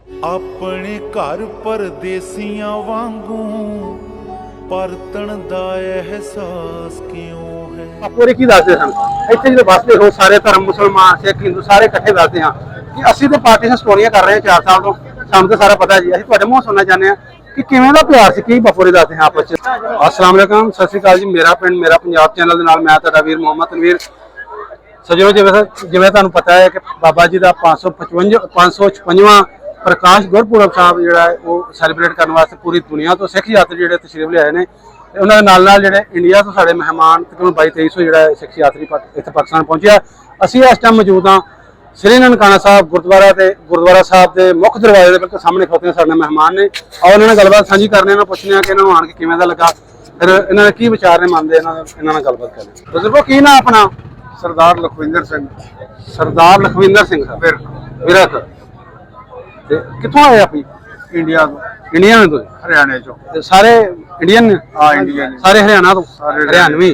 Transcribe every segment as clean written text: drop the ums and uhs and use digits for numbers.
ਆਪਣੇ ਘਰ ਪਰਦੇਸੀਆਂ ਵਾਂਗੂ ਪਰਤਣ ਦਾ ਅਹਿਸਾਸ ਕਿਉਂ ਹੈ। ਆਪੋਰੇ ਕੀ ਦੱਸਦੇ ਸਨ ਇੱਥੇ ਜਦੋਂ ਵਸਦੇ ਹੋ ਸਾਰੇ ਧਰਮ ਮੁਸਲਮਾਨ ਸਿੱਖ ਹਿੰਦੂ ਸਾਰੇ ਇਕੱਠੇ ਦੱਸਦੇ ਹਾਂ ਕਿ ਅਸੀਂ ਤੇ ਪਾਰਟੀਸ਼ਨ ਸਟੋਰੀਆਂ ਕਰ ਰਹੇ ਹਾਂ 4 ਸਾਲ ਤੋਂ, ਸਾਨੂੰ ਤਾਂ ਸਾਰਾ ਪਤਾ ਜੀ। ਅਸੀਂ ਤੁਹਾਡੇ ਮੂੰਹ ਸੁਣਨਾ ਚਾਹੁੰਦੇ ਹਾਂ ਕਿ ਕਿਵੇਂ ਦਾ ਪਿਆਰ ਸੀ, ਕੀ ਬਪੋਰੇ ਦੱਸਦੇ ਹਾਂ ਆਪਸ ਵਿੱਚ। अस्सलाम वालेकुम, सत श्री अकाल जी। मेरा पिंड मेरा पंजाब चैनल ਦੇ ਨਾਲ ਮੈਂ ਤੁਹਾਡਾ ਵੀਰ ਮੁਹੰਮਦ ਤਨਵੀਰ। ਸੱਜਣੋ, ਜਿਵੇਂ ਤੁਹਾਨੂੰ ਪਤਾ ਹੈ ਕਿ ਬਾਬਾ ਜੀ ਦਾ 556ਵਾਂ ਪ੍ਰਕਾਸ਼ ਗੁਰਪੁਰਬ ਸਾਹਿਬ ਜਿਹੜਾ ਹੈ ਉਹ ਸੈਲੀਬ੍ਰੇਟ ਕਰਨ ਵਾਸਤੇ ਪੂਰੀ ਦੁਨੀਆ ਤੋਂ ਸਿੱਖ ਯਾਤਰੀ ਜਿਹੜੇ ਤਸ਼ਰੀਫ ਲਿਆਏ ਨੇ ਤੇ ਉਹਨਾਂ ਦੇ ਨਾਲ ਜਿਹੜੇ ਇੰਡੀਆ ਤੋਂ ਸਾਡੇ ਮਹਿਮਾਨ ਤਕਰੀਬਨ 2200 ਜਿਹੜਾ ਸਿੱਖ ਯਾਤਰੀ ਇੱਥੇ ਪਾਕਿਸਤਾਨ ਪਹੁੰਚਿਆ। ਅਸੀਂ ਇਸ ਟਾਈਮ ਮੌਜੂਦ ਹਾਂ ਸ੍ਰੀ ਨਨਕਾਣਾ ਸਾਹਿਬ ਗੁਰਦੁਆਰਾ ਸਾਹਿਬ ਦੇ ਮੁੱਖ ਦਰਵਾਜ਼ੇ ਦੇ ਬਿਲਕੁਲ ਸਾਹਮਣੇ ਖਲੋਤੇ ਸਾਡੇ ਮਹਿਮਾਨ ਨੇ। ਔਰ ਇਹਨਾਂ ਨਾਲ ਗੱਲਬਾਤ ਸਾਂਝੀ ਕਰਨੇ ਨਾਲ ਪੁੱਛਦੇ ਹਾਂ ਕਿ ਇਹਨਾਂ ਨੂੰ ਆਣ ਕੇ ਕਿਵੇਂ ਦਾ ਲੱਗਾ, ਫਿਰ ਇਹਨਾਂ ਦੇ ਕੀ ਵਿਚਾਰ ਨੇ ਮੰਨਦੇ ਇਹਨਾਂ ਨਾਲ ਗੱਲਬਾਤ ਕਰਨੀ। ਬਜ਼ੁਰਗੋ, ਕੀ ਨਾਮ ਆਪਣਾ? सरदार लखविंदर सिंह। सरदार लखविंदर सिंह विरक। कितों आए आप? इंडिया इंडिया में तो हरियाणा चो सारे इंडियन? हाँ, इंडियन सारे हरियाणा तो? हरियाणवी।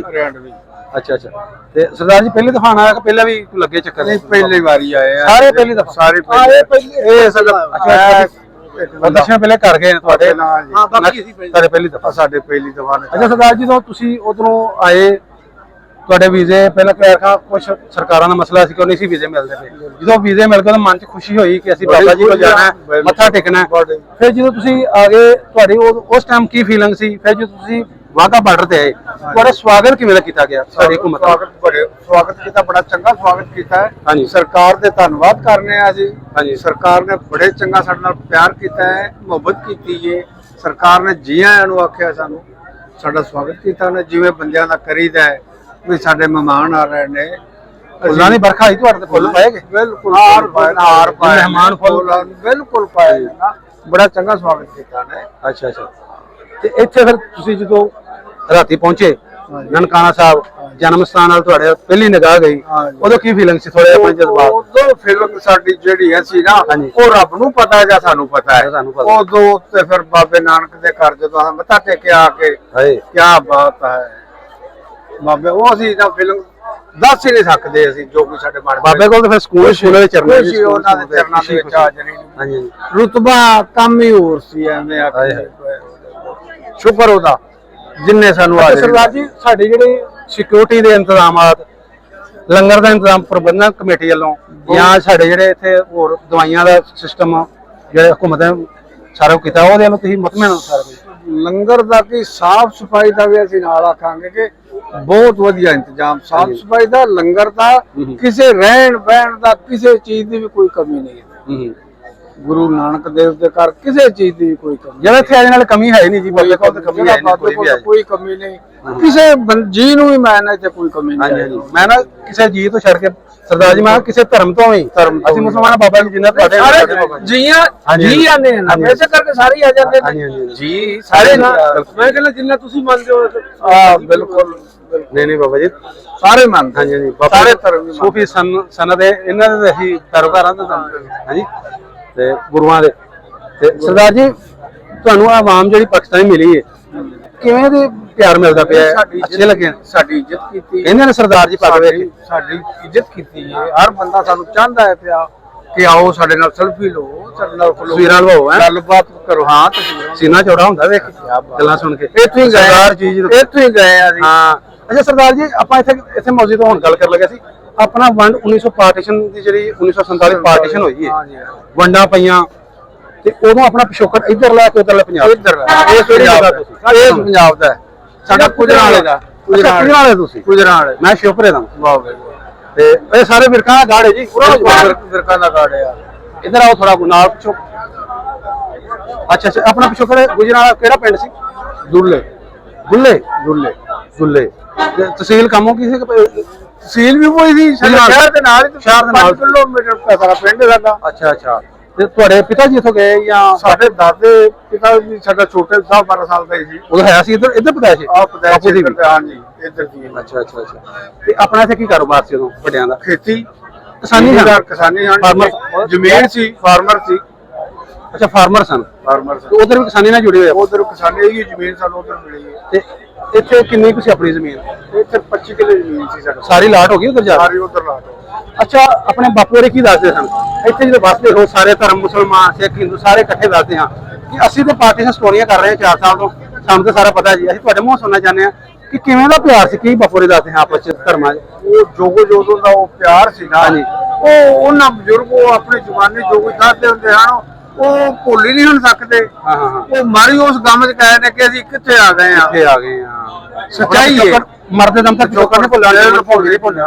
अच्छा अच्छा। ते सरदार जी पहली दफा आया कि पहले भी लगे चक्कर? नहीं, पहली बारी आए हैं। सारे पहली दफा? सारे दर्शन पहले कर गए ਤੁਹਾਡੇ? हाँ, बाकी सारे पहली दफा? साडे पहली दफा। अच्छा सरदार जी, तो ਤੁਸੀਂ ਉਧਰੋਂ ਆਏ, ਤੁਹਾਡੇ ਵੀਜ਼ੇ ਪਹਿਲਾਂ ਕਿਹਾ ਕੁਝ ਸਰਕਾਰਾਂ ਦਾ ਮਸਲਾ ਸੀ ਕਿ ਨਹੀਂ ਸੀ ਵੀਜ਼ੇ ਮਿਲਦੇ ਪਏ। ਜਦੋਂ ਵੀਜ਼ੇ ਮਿਲ ਗਏ ਤਾਂ ਮਨ 'ਚ ਖੁਸ਼ੀ ਹੋਈ ਕਿ ਅਸੀਂ ਬਾਬਾ ਜੀ ਕੋਲ ਜਾਣਾ ਹੈ, ਮੱਥਾ ਟੇਕਣਾ ਹੈ। ਫਿਰ ਜਦੋਂ ਤੁਸੀਂ ਆ ਗਏ, ਤੁਹਾਡੀ ਉਸ ਟਾਈਮ ਕੀ ਫੀਲਿੰਗ ਸੀ? ਫਿਰ ਜਦੋਂ ਤੁਸੀਂ ਵਾਘਾ ਬਾਰਡਰ ਤੇ ਆਏ, ਤੁਹਾਡਾ ਸਵਾਗਤ ਕਿਵੇਂ ਦਾ ਕੀਤਾ ਗਿਆ ਸਾਡੀ ਹਕੂਮਤ ਦਾ? ਸਵਾਗਤ ਕੀਤਾ, ਬੜਾ ਚੰਗਾ ਸਵਾਗਤ ਕੀਤਾ ਹੈ। ਹਾਂਜੀ, ਸਰਕਾਰ ਦੇ ਧੰਨਵਾਦ ਕਰਨੇ ਆ ਜੀ। ਹਾਂਜੀ, ਸਰਕਾਰ ਨੇ ਬੜੇ ਚੰਗਾ ਸਾਡੇ ਨਾਲ ਪਿਆਰ ਕੀਤਾ ਹੈ, ਮੁਹੱਬਤ ਕੀਤੀ ਹੈ। ਸਰਕਾਰ ਨੇ ਜੀ ਆਇਆਂ ਨੂੰ ਆਖਿਆ, ਸਾਨੂੰ ਸਾਡਾ ਸਵਾਗਤ ਕੀਤਾ ਨੇ ਜਿਵੇਂ ਬੰਦਿਆਂ ਦਾ ਕਰੀਦਾ ਹੈ ਵੀ ਸਾਡੇ ਮਹਿਮਾਨ ਆ ਰਹੇ ਨੇ। ਫੁੱਲਾਂ ਦੀ ਬਰਖਾ ਆਈ ਤੁਹਾਡੇ ਤੇ? ਫੁੱਲ ਪਾਏ ਗਏ? ਬਿਲਕੁਲ ਹਾਰ ਪਾਏ, ਮਹਿਮਾਨ ਫੁੱਲ ਬਿਲਕੁਲ ਪਾਏ ਨਾ। ਬੜਾ ਚੰਗਾ ਸਵਾਗਤ ਕੀਤਾ ਨੇ। ਅੱਛਾ ਅੱਛਾ। ਤੇ ਇੱਥੇ ਫਿਰ ਤੁਸੀਂ ਜਦੋਂ ਰਾਤੀ ਪਹੁੰਚੇ ਨਨਕਾਣਾ ਸਾਹਿਬ ਜਨਮ ਸਥਾਨ ਨਾਲ ਤੁਹਾਡੇ ਪਹਿਲੀ ਨਿਗਾਹ ਗਈ, ਉਦੋਂ ਕੀ ਫੀਲਿੰਗ ਸੀ? ਥੋੜੇ ਆਪਣੇ ਜਜ਼ਬਾਤ? ਉਦੋਂ ਫੀਲਿੰਗ ਸਾਡੀ ਜਿਹੜੀ ਹੈ ਸੀ ਨਾ, ਉਹ ਰੱਬ ਨੂੰ ਪਤਾ ਹੈ ਜਾਂ ਸਾਨੂੰ ਪਤਾ ਹੈ। ਉਦੋਂ ਤੇ ਫਿਰ ਬਾਬੇ ਨਾਨਕ ਦੇ ਘਰ ਜਦੋਂ ਮੱਥਾ ਟੇਕਿਆ ਆ ਕੇ, ਕਿਆ ਬਾਤ ਹੈ ਬਾਬੇ, ਉਹ ਅਸੀਂ ਤਾਂ ਫੀਲਿੰਗ ਦੱਸ ਹੀ ਨਹੀਂ ਸਕਦੇ ਅਸੀਂ ਜੋ ਕੁਝ ਸਾਡੇ ਮਨ। ਬਾਬੇ ਕੋਲ ਤਾਂ ਫਿਰ ਸਕੂਲ ਦੇ ਚਰਨਾਂ ਸੀ, ਉਹਨਾਂ ਦੇ ਚਰਨਾਂ ਦੇ ਵਿੱਚ ਹਾਜ਼ਰੀ। ਹਾਂਜੀ, ਰੁਤਬਾ ਕੰਮ ਹੀ ਹੋਰ ਸੀ, ਐਵੇਂ ਆਖੇ ਸ਼ੁਕਰ ਉਹਦਾ ਜਿੰਨੇ ਸਾਨੂੰ ਆ। ਸਰਦਾਰ ਜੀ, ਸਾਡੇ ਜਿਹੜੇ ਸਿਕਿਉਰਿਟੀ ਦੇ ਇੰਤਜ਼ਾਮਾਤ, ਲੰਗਰ ਦਾ ਇੰਤਜ਼ਾਮ ਪ੍ਰਬੰਧਕ ਕਮੇਟੀ ਵੱਲੋਂ, ਜਾਂ ਸਾਡੇ ਜਿਹੜੇ ਇੱਥੇ ਹੋਰ ਦਵਾਈਆਂ ਦਾ ਸਿਸਟਮ ਜਿਹੜੇ ਹਕੂਮਤ ਨੇ ਸਾਰਾ ਕੀਤਾ, ਉਹਦੇ ਵੱਲੋਂ ਤੁਸੀਂ ਮੁਤਮਿਨ ਹੋ? ਸਾਰਾ ਕੁਝ ਲੰਗਰ ਦਾ ਕੀ ਸਾਫ ਸਫਾਈ ਦਾ ਵੀ ਅਸੀਂ ਨਾਲ ਆਖਾਂਗੇ ਕਿ ਬਹੁਤ ਵਧੀਆ ਇੰਤਜ਼ਾਮ, ਸਾਫ ਸਫਾਈ ਦਾ, ਲੰਗਰ ਦਾ, ਕਿਸੇ ਰਹਿਣ ਬਹਿਣ ਦਾ ਕਿਸੇ ਚੀਜ਼ ਦੀ ਵੀ ਕੋਈ ਕਮੀ ਨਹੀਂ ਹੈ। ਗੁਰੂ ਨਾਨਕ ਦੇਵ ਦੇ ਘਰ ਕਿਸੇ ਚੀਜ਼ ਦੀ ਕੋਈ ਕਮੀ, ਜਿਹੜਾ ਇੱਥੇ ਆਏ ਨਾਲ ਕਮੀ ਹੈ ਨਹੀਂ ਜੀ। ਬਾਬੇ ਕੋਲ ਤਾਂ ਕਮੀ ਹੈ ਨਹੀਂ, ਕੋਈ ਕਮੀ ਨਹੀਂ, ਕਿਸੇ ਜੀ ਨੂੰ ਵੀ ਮੈਂ ਨਾ ਇੱਥੇ ਕੋਈ ਕਮੀ ਨਹੀਂ। ਮੈਂ ਨਾ ਕਿਸੇ ਜੀ ਤੋਂ ਛੱਡ ਕੇ ਸਰਦਾਰ ਜੀ, ਮੈਂ ਕਿਸੇ ਧਰਮ ਤੋਂ ਵੀ, ਅਸੀਂ ਮੁਸਲਮਾਨ ਬਾਬਾ ਜੀ ਜਿੰਨਾ ਤੁਹਾਡੇ ਜੀਆਂ ਜੀ ਆਨੇ ਨਾ, ਐਸੇ ਕਰਕੇ ਸਾਰੇ ਆ ਜਾਂਦੇ ਨੇ ਜੀ ਸਾਰੇ ਨਾ। ਮੈਂ ਕਹਿੰਦਾ ਜਿੰਨਾ ਤੁਸੀਂ ਮੰਨਦੇ ਹੋ। ਬਿਲਕੁਲ ਨਹੀਂ ਬਾਬਾ ਜੀ, ਸਾਰੇ ਮੰਨਦੇ। ਹਾਂਜੀ ਹਾਂਜੀ, ਸਾਰੇ ਧਰਮ ਸੂਫੀ ਸਨਦ ਇਹਨਾਂ ਦੇ ਅਸੀਂ ਪੈਰੋਕਾਰਾਂ ਤੋਂ ਹਾਂਜੀ ਤੇ ਗੁਰੂਆਂ ਦੇ। ਤੇ ਸਰਦਾਰ ਜੀ, ਤੁਹਾਨੂੰ ਆਵਾਮ ਜਿਹੜੀ ਪਾਕਿਸਤਾਨੀ ਮਿਲੀ ਹੈ, ਕਿਵੇਂ ਦੇ ਪਿਆਰ ਮਿਲਦਾ ਪਿਆ? ਅੱਛੇ ਲੱਗੇ? ਸਾਡੀ ਇੱਜ਼ਤ ਕੀਤੀ ਇਹਨਾਂ ਨੇ ਸਰਦਾਰ ਜੀ ਪੱਗ ਵੇਖ ਸਾਡੀ ਇੱਜ਼ਤ ਕੀਤੀ ਹੈ। ਹਰ ਬੰਦਾ ਸਾਨੂੰ ਚਾਹੁੰਦਾ ਹੈ ਪਿਆ ਕਿ ਆਓ ਸਾਡੇ ਨਾਲ ਸੈਲਫੀ ਲਓ, ਸਾਡੇ ਨਾਲ ਤਸਵੀਰਾਂ ਲਵਾਓ, ਗੱਲਬਾਤ ਕਰੋ। ਹਾਂ, ਸੀਨਾ ਚੌੜਾ ਹੁੰਦਾ ਵੇਖ ਗੱਲਾਂ ਸੁਣ ਕੇ। ਇੱਥੇ ਹੀ ਗਏ ਆ। ਹਾਂ। ਅੱਛਾ ਸਰਦਾਰ ਜੀ, ਆਪਾਂ ਇੱਥੇ ਮੌਜੂਦ ਹੁਣ ਗੱਲ ਕਰਨ ਲੱਗੇ ਸੀ ਆਪਣਾ ਵੰਡ 1900 ਪਾਰਟੀਸ਼ਨ ਦੀ, ਜਿਹੜੀ 1947 ਪਾਰਟੀਸ਼ਨ ਹੋਈ ਹੈ, ਵੰਡਾਂ ਪਈਆਂ ਤੇ ਉਦੋਂ ਆਪਣਾ ਪਿਛੋਕੜ ਇੱਧਰ ਲੈ ਕੇ ਉੱਧਰਲੇ ਪੰਜਾਬ, ਇਹ ਪੰਜਾਬ ਦਾ ਸਾਡਾ ਗੁਜਰਾਂਵਾਲੇ ਦਾ। ਗੁਜਰਾਂਵਾਲੇ ਤੁਸੀਂ? ਗੁਜਰਾਂਵਾਲੇ, ਮੈਂ ਸ਼ਿਵਪੁਰੇ ਦਾ। ਵਾਹ ਵਾਹ। ਤੇ ਇਹ ਸਾਰੇ ਵਿਰਕਾਂ ਦਾ ਗਾੜ ਹੈ ਜੀ, ਪੂਰਾ ਵਿਰਕਾਂ ਦਾ ਗਾੜ ਹੈ। ਇੱਧਰ ਆਓ ਥੋੜਾ ਨਾਲ ਪਿਛੋ। ਅੱਛਾ ਅੱਛਾ, ਆਪਣਾ ਪਿਛੋਕੜ ਗੁਜਰਾਂਵਾਲਾ ਕਿਹੜਾ ਪਿੰਡ ਸੀ? ਦੁੱਲੇ। ਦੁੱਲੇ? ਦੁੱਲੇ। ਤਹਿਸੀਲ ਕਾਮੋਂ ਕੀ ਸੀ? ਤਹਿਸੀਲ ਵੀ ਕੋਈ ਸੀ, ਸ਼ਹਿਰ ਦੇ ਨਾਲ ਹੀ, ਸ਼ਹਿਰ ਦੇ ਨਾਲ 5 ਕਿਲੋਮੀਟਰ ਸਾਰਾ ਪਿੰਡ ਸਾਡਾ। ਅੱਛਾ ਅੱਛਾ। ਤੇ ਤੁਹਾਡੇ ਪਿਤਾ ਜੀ ਇੱਥੋਂ ਗਏ ਜਾਂ? ਸਾਡੇ ਦਾਦੇ ਪਿਤਾ ਵੀ ਸਾਡਾ ਛੋਟੇ 12 ਸਾਲ ਦਾ ਹੀ ਸੀ। ਉਹ ਹੈ ਸੀ ਇੱਧਰ ਪਤਾ ਸੀ? ਹਾਂਜੀ, ਇੱਧਰ ਸੀ। ਅੱਛਾ ਅੱਛਾ ਅੱਛਾ। ਤੇ ਆਪਣਾ ਇੱਥੇ ਕੀ ਕਾਰੋਬਾਰ ਸੀ ਉਦੋਂ ਵੱਡਿਆਂ ਦਾ? ਖੇਤੀ, ਕਿਸਾਨੀ, ਫਾਰਮਰ, ਜ਼ਮੀਨ ਸੀ, ਫਾਰਮਰ ਸੀ। ਅੱਛਾ, ਫਾਰਮਰ ਸਨ। ਉਧਰ ਵੀ ਕਿਸਾਨੀ ਨਾਲ ਜੁੜੇ ਹੋਏ? ਉਧਰ ਕਿਸਾਨੀ ਹੀ ਜ਼ਮੀਨ ਸਾਨੂੰ ਉਧਰ ਮਿਲੀ ਹੈ। ਤੇ ਇੱਥੇ ਕਿੰਨੀ ਕੁ ਸੀ ਆਪਣੀ ਜ਼ਮੀਨ? ਇੱਥੇ 25 ਕਿੱਲੇ ਜ਼ਮੀਨ ਸੀ ਸਾਡੀ। ਸਾਰੀ ਲਾਟ ਹੋ ਗਈ ਉਧਰ ਜਾ? ਸਾਰੀ ਉਧਰ ਲਾਟ। ਅੱਛਾ ਆਪਣੇ ਬਾਪੂ ਹੋਰੇ ਕੀ ਦੱਸਦੇ ਸਨ ਇੱਥੇ ਜਦੋਂ ਵਸਦੇ ਹੋ ਸਾਰੇ ਧਰਮ ਮੁਸਲਮਾਨ ਸਿੱਖ ਹਿੰਦੂ ਸਾਰੇ ਇਕੱਠੇ ਦੱਸਦੇ ਹਾਂ ਕਿ ਅਸੀਂ ਤੇ ਪਾਰਟੀਸ਼ਨ ਸਟੋਰੀਆਂ ਕਰ ਰਹੇ ਹਾਂ 4 ਸਾਲ ਤੋਂ ਸਾਨੂੰ ਤਾਂ ਸਾਰਾ ਪਤਾ ਜੀ ਅਸੀਂ ਤੁਹਾਡੇ ਮੂੰਹ ਸੁਣਨਾ ਚਾਹੁੰਦੇ ਹਾਂ ਕਿ ਕਿਵੇਂ ਦਾ ਪਿਆਰ ਸੀ ਕੀ ਬਾਪੂ ਹੋਰੇ ਦੱਸਦੇ ਹਾਂ ਆਪਸ ਚ ਧਰਮਾਂ 'ਚ ਉਹ ਜੋਗੋ ਦਾ ਉਹ ਪਿਆਰ ਸੀ ਨਾ ਉਹ ਉਹਨਾਂ ਬਜ਼ੁਰਗ ਉਹ ਆਪਣੇ ਜਵਾਨੀ ਜੋ ਕੁਝ ਦੱਸਦੇ ਹੁੰਦੇ ਹਨ ਉਹ ਭੁੱਲ ਹੀ ਨਹੀਂ ਹੁਣ ਸਕਦੇ। ਹਾਂ ਉਹ ਮਾਰੀ ਉਸ ਗਮ 'ਚ ਕਹੇ ਨੇ ਕਿ ਅਸੀਂ ਕਿੱਥੇ ਆ ਗਏ ਆ ਸੱਚਾਈ ਹੈ ਮਰਦੇ ਦਮ ਤੱਕ ਲੋਕਾਂ ਨੇ ਭੁੱਲਿਆ ਨਹੀਂ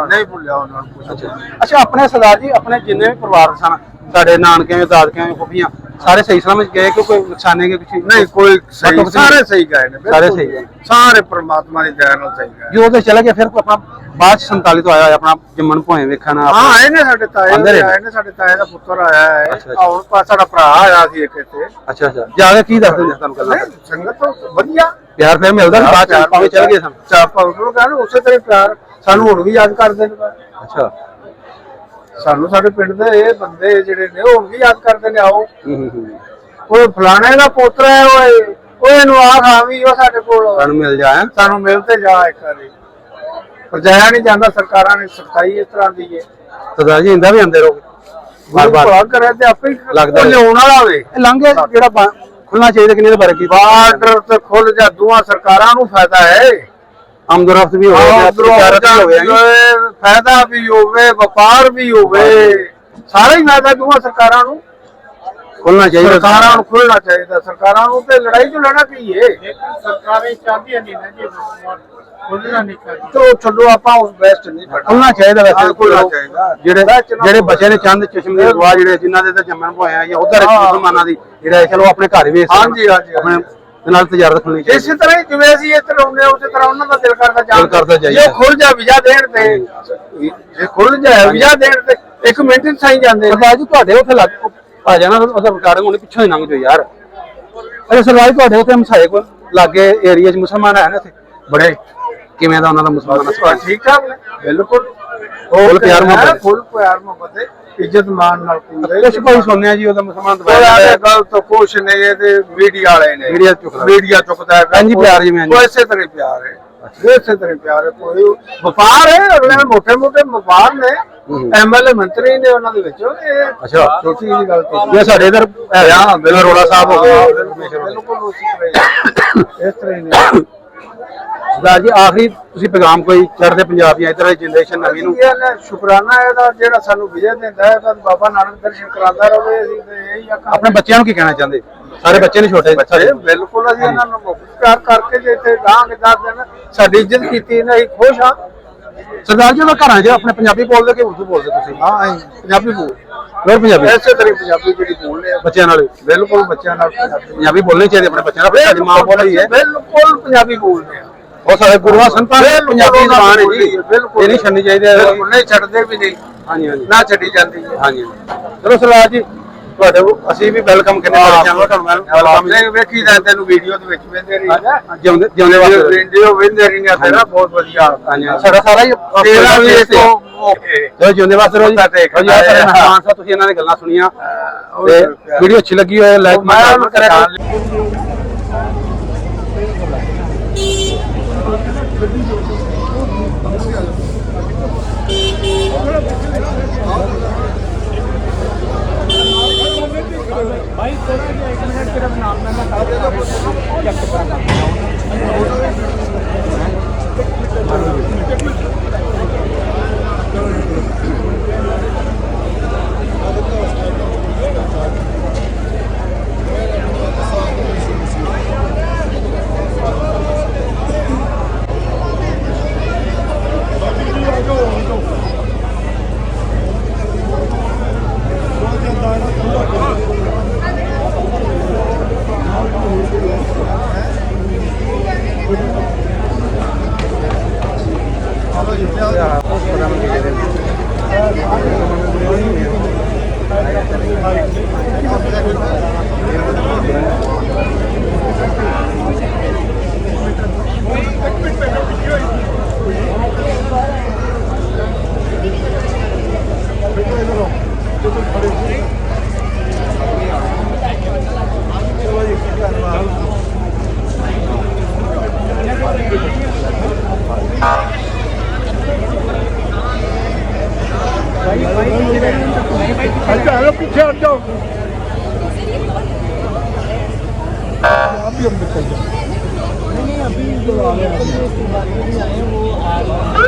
ਭੁੱਲਿਆ ਉਹਨਾਂ ਨੂੰ। ਅੱਛਾ ਆਪਣੇ ਸਰਦਾਰ ਜੀ ਆਪਣੇ ਜਿੰਨੇ ਵੀ ਪਰਿਵਾਰ ਸਨ ਸਾਡੇ ਨਾਨਕਿਆਂ ਦਾਦਕਿਆਂ ਫੁੱਫੀਆਂ ਸਾਰੇ ਸਹੀ ਸਲਾਮਤ ਗਏ ਕਿ ਕੋਈ ਨੁਕਸਾਨੇ ਗਏ ਕੁਛ ਨਹੀਂ ਕੋਈ ਸਹੀ ਸਾਰੇ ਸਹੀ ਗਏ ਨੇ ਸਾਰੇ ਸਹੀ ਗਏ ਸਾਰੇ ਪ੍ਰਮਾਤਮਾ ਦੀ ਦਇਆ ਨਾਲ ਸਹੀ ਗਏ। ਜੋ ਤੇ ਚਲਾ ਗਿਆ ਫਿਰ ਕੋਈ ਆਪਣਾ ਬਾਅਦ 47 ਤੋਂ ਆਇਆ ਆਪਣਾ ਜੰਮਣ ਭੋਏ ਵੇਖਣਾ ਹਾਂ ਆਏ ਨੇ ਸਾਡੇ ਤਾਏ ਆਏ ਨੇ ਸਾਡੇ ਤਾਏ ਦਾ ਪੁੱਤਰ ਆਇਆ ਹੈ ਹੁਣ ਸਾਡਾ ਭਰਾ ਆਇਆ ਸੀ ਇੱਕ ਇੱਥੇ। ਅੱਛਾ ਜਾ ਕੇ ਕੀ ਦੱਸਦੇ ਨੇ ਤੁਹਾਨੂੰ ਗੱਲਾਂ ਸੰਗਤ ਤੋਂ ਵਧੀਆ ਪਿਆਰ ਫਿਰ ਮਿਲਦਾ ਸੀ ਬਾਅਦ ਚ ਭਾਵੇਂ ਚਲ ਗਏ ਸਨ ਚਾਪਾ ਕਹਿੰਦੇ ਉਸੇ ਤਰ੍ਹਾਂ ਪਿਆਰ ਸਾਨੂੰ ਹੁਣ ਵੀ ਯਾਦ ਕਰਦੇ ਨੇ। ਅੱਛਾ ਸਾਨੂੰ ਸਾਡੇ ਪਿੰਡ ਦੇ ਇਹ ਬੰਦੇ ਜਿਹੜੇ ਨੇ ਹੁਣ ਵੀ ਯਾਦ ਕਰਦੇ ਨੇ ਆਓ ਉਹ ਫਲਾਣੇ ਦਾ ਪੁੱਤਰ ਹੈ ਉਹ ਇਹਨੂੰ ਆ ਖਾਵੀ ਉਹ ਸਾਡੇ ਕੋਲ ਸਾਨੂੰ ਮਿਲ ਜਾਏ ਸਾਨੂੰ ਮਿਲ ਤੇ ਜਾ ਇੱਕ ਵਾਰੀ ਪਰ ਜਾਇਆ ਨਹੀਂ ਜਾਂਦਾ ਸਰਕਾਰਾਂ ਨੇ ਸਖਤਾਈ ਇਸ ਤਰ੍ਹਾਂ ਦੀ ਹੈ। ਸਰਦਾਰ ਜੀ ਇੰਦਾ ਵੀ ਆਂਦੇ ਰਹੋ ਬਾਰ ਕਰੇ ਤੇ ਆਪੇ ਲੱਗਦਾ ਲਿਆਉਣ ਵਾਲਾ ਹੋਵੇ ਲੰਘੇ ਜਿਹੜਾ ਖੁੱਲਣਾ ਚਾਹੀਦਾ ਕਿੰਨੇ ਦੇ ਬਾਰੇ ਕੀ ਬਾਰਡਰ ਤੇ ਖੁੱਲ ਜਾ ਦੋਹਾਂ ਸਰਕਾਰਾਂ ਨੂੰ ਫਾਇਦਾ ਹੈ ਆਮਦਰਫਤ ਵੀ ਹੋਵੇ ਫਾਇਦਾ ਵੀ ਹੋਵੇ ਵਪਾਰ ਵੀ ਹੋਵੇ ਸਾਰਾ ਹੀ ਫਾਇਦਾ ਦੋਹਾਂ ਸਰਕਾਰਾਂ ਨੂੰ ਖੁੱਲਣਾ ਚਾਹੀਦਾ ਸਰਕਾਰਾਂ ਨੂੰ ਖੁੱਲਣਾ ਚਾਹੀਦਾ। ਸਰਕਾਰਾਂ ਨੂੰ ਤੇ ਲੜਾਈ ਚ ਲੈਣਾ ਕੀ ਹੈ ਸਰਕਾਰਾਂ ਚਾਹਦੀਆਂ ਨਹੀਂ ਨਾ ਜੀ ਖੁੱਲਣਾ ਨਹੀਂ ਚਾਹੀਦਾ ਤੇ ਛੱਡੋ ਆਪਾਂ ਉਸ ਬੈਸਟ ਨਹੀਂ ਖੁੱਲਣਾ ਚਾਹੀਦਾ ਵੈਸੇ ਖੁੱਲਣਾ ਚਾਹੀਦਾ ਜਿਹੜੇ ਬੱਚੇ ਨੇ ਚੰਦ ਚਸ਼ਮੇ ਦੇ ਗਵਾ ਜਿਹੜੇ ਜਿਨ੍ਹਾਂ ਦੇ ਤਾਂ ਜੰਮਣ ਹੋਇਆ ਜਾਂ ਉਧਰ ਮੁਸਲਮਾਨਾਂ ਦੀ ਜਿਹੜਾ ਚਲੋ ਆਪਣੇ ਘਰ ਵੇਖ ਹਾਂਜੀ ਆਪਣੇ ਨਾਲ ਤਜਾਰਤ ਖੁੱਲਣੀ ਚਾਹੀਦੀ ਇਸੇ ਤਰ੍ਹਾਂ ਹੀ ਜਿਵੇਂ ਅਸੀਂ ਇੱਥੇ ਰਹਿੰਦੇ ਉਸੇ ਤਰ੍ਹਾਂ ਉਹਨਾਂ ਦਾ ਦਿਲ ਕਰਦਾ ਜਾਈਏ ਜੇ ਖੁੱਲ ਜਾ ਵੀਜ਼ਾ ਦੇਣ ਤੇ ਜੇ ਖੁੱਲ ਜਾ ਵੀਜ਼ਾ ਦੇਣ ਤੇ 1 ਮਿੰਟ ਚ ਸਾਈ ਜਾਂਦੇ ਸਰਦਾਰ ਜੀ ਤੁਹਾਡੇ ਉੱਥੇ ਲੱਗ ਆ ਜਾਣਾ ਉਹਦਾ ਰਿਕਾਰਡਿੰਗ ਹੋਣੀ ਪਿੱਛੋਂ ਹੀ ਲੰਘ ਜਾਓ ਯਾਰ ਅਰੇ ਸਰਦਾਰ ਤੁਹਾਡੇ ਉੱਥੇ ਮਸਾਏ ਕੋਲ ਲਾਗੇ ਏਰੀਆ 'ਚ ਮੁਸਲਮਾਨ ਹੈ ਨਾ ਇੱਥੇ ਬੜੇ ਕਿਵੇਂ ਦਾ ਉਹਨਾਂ ਦਾ ਮੁਸਲਮਾਨ ਠੀਕ ਠਾਕ ਬਿਲਕੁਲ ਫੁੱਲ ਪਿਆਰ ਮੁਹੱਬਤ ਫੁੱਲ ਪਿਆਰ ਮੁਹੱਬਤ ਇੱਜ਼ਤ ਮਾਨ ਨਾਲ ਕੁਝ ਕੋਈ ਸੁਣਿਆ ਜੀ ਉਹਦਾ ਮੁਸਲਮਾਨ ਗੱਲ ਤਾਂ ਕੁਛ ਨਹੀਂ ਇਹ ਤੇ ਮੀਡੀਆ ਵਾਲੇ ਨੇ ਮੀਡੀਆ ਚੁੱਕਦਾ ਹੈ ਹਾਂਜੀ ਪਿਆਰ ਜੀ ਮੈਂ ਇਸੇ ਤਰ੍ਹਾਂ ਪਿਆਰ ਹੈ ਇਸੇ ਤਰ੍ਹਾਂ ਪਿਆਰ ਹੈ ਕੋਈ ਵਪਾਰ ਹੈ ਅਗਲੇ ਮੋਟੇ ਵਪਾਰ ਨੇ ਐਮਐਲਏ ਮੰਤਰੀ ਨੇ ਉਹਨਾਂ ਦੇ ਵਿੱਚ ਅੱਛਾ ਛੋਟੀ ਜਿਹੀ ਗੱਲ ਇਹ ਸਾਡੇ ਇਧਰ ਰੋੜਾ ਸਾਹਿਬ ਹੋ ਗਿਆ ਬਿਲਕੁਲ ਇਸ ਤਰ੍ਹਾਂ ਹੀ ਨੇ। ਸਰਦਾਰ ਜੀ ਆਖਰੀ ਤੁਸੀਂ ਪੈਗਾਮ ਕੋਈ ਚੜ੍ਹਦੇ ਪੰਜਾਬ ਜਾਂ ਇਧਰ ਜਨਰੇਸ਼ਨ ਨਵੀਂ ਨੂੰ ਸ਼ੁਕਰਾਨਾ ਇਹਦਾ ਜਿਹੜਾ ਸਾਨੂੰ ਵਿਜੇ ਦਿੰਦਾ ਹੈ ਤਾਂ ਬਾਬਾ ਨਾਨਕ ਦਰਸ਼ਨ ਕਰਾਉਂਦਾ ਰਹੇ ਅਸੀਂ ਤੇ ਇਹੀ ਆਖਾਂ ਆਪਣੇ ਬੱਚਿਆਂ ਨੂੰ ਕੀ ਕਹਿਣਾ ਚਾਹੁੰਦੇ ਸਾਰੇ ਬੱਚੇ ਨੇ ਛੋਟੇ ਬੱਚੇ ਬਿਲਕੁਲ ਅਸੀਂ ਇਹਨਾਂ ਨੂੰ ਪਿਆਰ ਕਰਕੇ ਜੇ ਇੱਥੇ ਗਾਂਗੇ 10 ਦਿਨ ਸਾਡੀ ਇੱਜ਼ਤ ਕੀਤੀ ਨਾ ਅਸੀਂ ਖੁਸ਼ ਹਾਂ। ਸਰਦਾਰ ਜੀ ਉਹ ਘਰਾਂ 'ਚ ਆਪਣੇ ਪੰਜਾਬੀ ਬੋਲਦੇ ਕਿ ਉਰਦੂ ਬੋਲਦੇ ਤੁਸੀਂ ਹਾਂ ਪੰਜਾਬੀ ਬੋਲ ਹੋਰ ਪੰਜਾਬੀ ਇਸੇ ਤਰ੍ਹਾਂ ਪੰਜਾਬੀ ਜਿਹੜੀ ਬੋਲਦੇ ਆ ਬੱਚਿਆਂ ਨਾਲ ਬਿਲਕੁਲ ਬੱਚਿਆਂ ਨਾਲ ਪੰਜਾਬੀ ਬੋਲਣੀ ਚਾਹੀਦੀ ਆਪਣੇ ਬੱਚਿਆਂ ਨਾਲ ਸਾਡੀ ਮਾਂ ਬੋਲੀ ਹੈ ਬਿਲਕੁਲ ਪੰਜਾਬੀ ਬੋਲਦੇ ਆ ਉਹ ਸਾਡੇ ਗੁਰੂਆਂ ਸੰਤਾਂ ਨੇ ਪੰਜਾਬੀ ਜ਼ਬਾਨ ਹੈ ਜੀ ਬਿਲਕੁਲ ਇਹ ਨਹੀਂ ਛੱਡਣੀ ਚਾਹੀਦੀ ਨਹੀਂ ਛੱਡਦੇ ਵੀ ਨਹੀਂ ਹਾਂਜੀ ਹਾਂਜੀ ਨਾ ਛੱਡੀ ਜਾਂਦੀ ਹਾਂਜੀ ਚਲੋ ਸਰਦਾਰ ਜੀ ਤੁਹਾਡੇ ਅਸੀਂ ਵੀ ਵੈਲਕਮ ਕਰਨੇ ਵਾਲੇ ਚਾਹਾਂਗੇ ਤੁਹਾਨੂੰ ਵੈਲਕਮ ਵੇਖੀ ਦਾ ਤੈਨੂੰ ਵੀਡੀਓ ਦੇ ਵਿੱਚ ਵੇਂਦੇ ਰਹੀ ਜਿਉਂਦੇ ਵਾਸਤੇ ਵੀਡੀਓ ਵੇਂਦੇ ਰਹੀਆਂ ਤੇਰਾ ਬਹੁਤ ਵਧੀਆ ਹਾਂਜੀ ਸਾਡਾ ਸਾਰਾ ਹੀ ਤੇਰਾ ਵੀ ਜੋ ਜਿਉਂਦੇ ਵਾਸਤੇ ਰੋਜ਼ ਮਹਿਮਾਨ ਸਾਹਿਬ ਤੁਸੀਂ ਇਹਨਾਂ ਦੀਆਂ ਗੱਲਾਂ ਸੁਣੀਆਂ ਤੇ ਵੀਡੀਓ ਅੱਛੀ ਲੱਗੀ ਹੋਏ ਲਾਈਕ ਮੈਂ ਕਰਿਆ भाई थोड़ा जिहा 1 मिनट सिर्फ नाम में चेक भी हम निकल जाए। नहीं अभी जो लोकल में आए हैं वो आ रहे हैं।